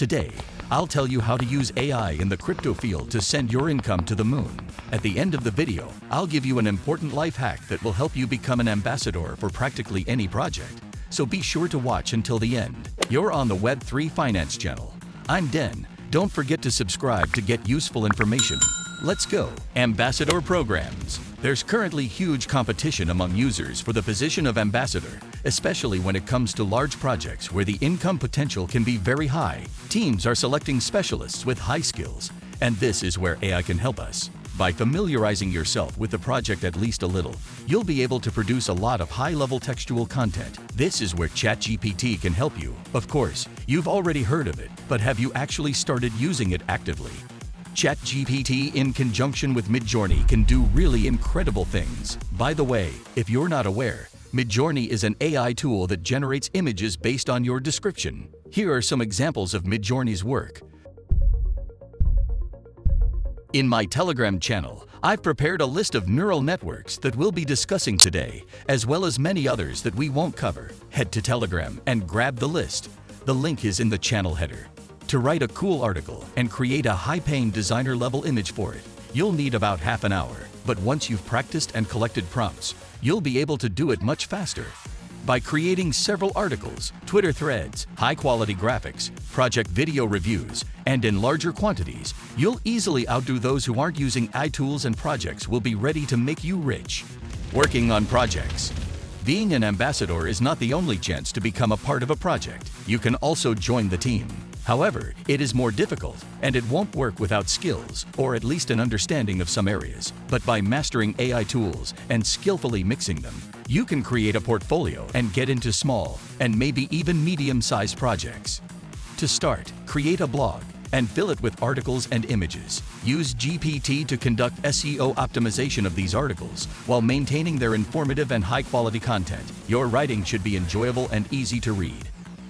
Today, I'll tell you how to use AI in the crypto field to send your income to the moon. At the end of the video, I'll give you an important life hack that will help you become an ambassador for practically any project. So be sure to watch until the end. You're on the Web3 Finance channel. I'm Den. Don't forget to subscribe to get useful information. Let's go. Ambassador programs. There's currently huge competition among users for the position of ambassador, especially when it comes to large projects where the income potential can be very high. Teams are selecting specialists with high skills, and this is where AI can help us. By familiarizing yourself with the project at least a little, you'll be able to produce a lot of high-level textual content. This is where ChatGPT can help you. Of course, you've already heard of it, but have you actually started using it actively? ChatGPT in conjunction with Midjourney can do really incredible things. By the way, if you're not aware, Midjourney is an AI tool that generates images based on your description. Here are some examples of Midjourney's work. In my Telegram channel, I've prepared a list of neural networks that we'll be discussing today, as well as many others that we won't cover. Head to Telegram and grab the list. The link is in the channel header. To write a cool article and create a high-paying designer-level image for it, you'll need about half an hour. But once you've practiced and collected prompts, you'll be able to do it much faster. By creating several articles, Twitter threads, high-quality graphics, project video reviews, and in larger quantities, you'll easily outdo those who aren't using AI tools, and projects will be ready to make you rich. Working on projects. Being an ambassador is not the only chance to become a part of a project. You can also join the team. However, it is more difficult, and it won't work without skills, or at least an understanding of some areas. But by mastering AI tools and skillfully mixing them, you can create a portfolio and get into small and maybe even medium-sized projects. To start, create a blog and fill it with articles and images. Use GPT to conduct SEO optimization of these articles while maintaining their informative and high-quality content. Your writing should be enjoyable and easy to read.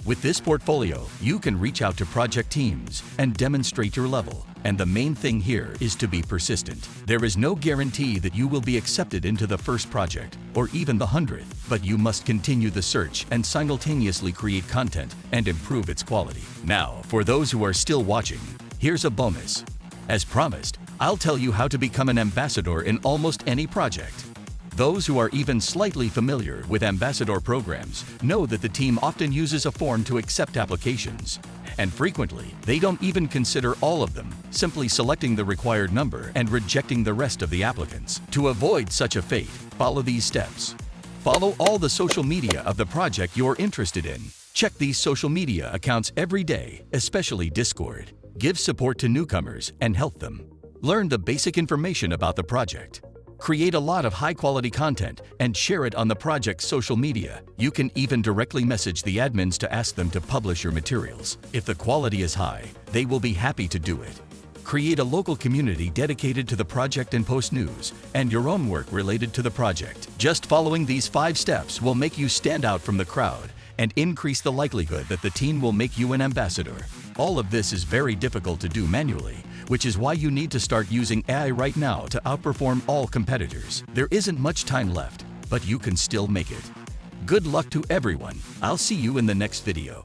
With this portfolio, you can reach out to project teams and demonstrate your level. And the main thing here is to be persistent. There is no guarantee that you will be accepted into the first project or even the 100th, but you must continue the search and simultaneously create content and improve its quality. Now, for those who are still watching, here's a bonus. As promised, I'll tell you how to become an ambassador in almost any project. Those who are even slightly familiar with ambassador programs know that the team often uses a form to accept applications. And frequently, they don't even consider all of them, simply selecting the required number and rejecting the rest of the applicants. To avoid such a fate, follow these steps. Follow all the social media of the project you're interested in. Check these social media accounts every day, especially Discord. Give support to newcomers and help them. Learn the basic information about the project. Create a lot of high-quality content and share it on the project's social media. You can even directly message the admins to ask them to publish your materials. If the quality is high, they will be happy to do it. Create a local community dedicated to the project and post news and your own work related to the project. Just following these 5 steps will make you stand out from the crowd and increase the likelihood that the team will make you an ambassador. All of this is very difficult to do manually, which is why you need to start using AI right now to outperform all competitors. There isn't much time left, but you can still make it. Good luck to everyone. I'll see you in the next video.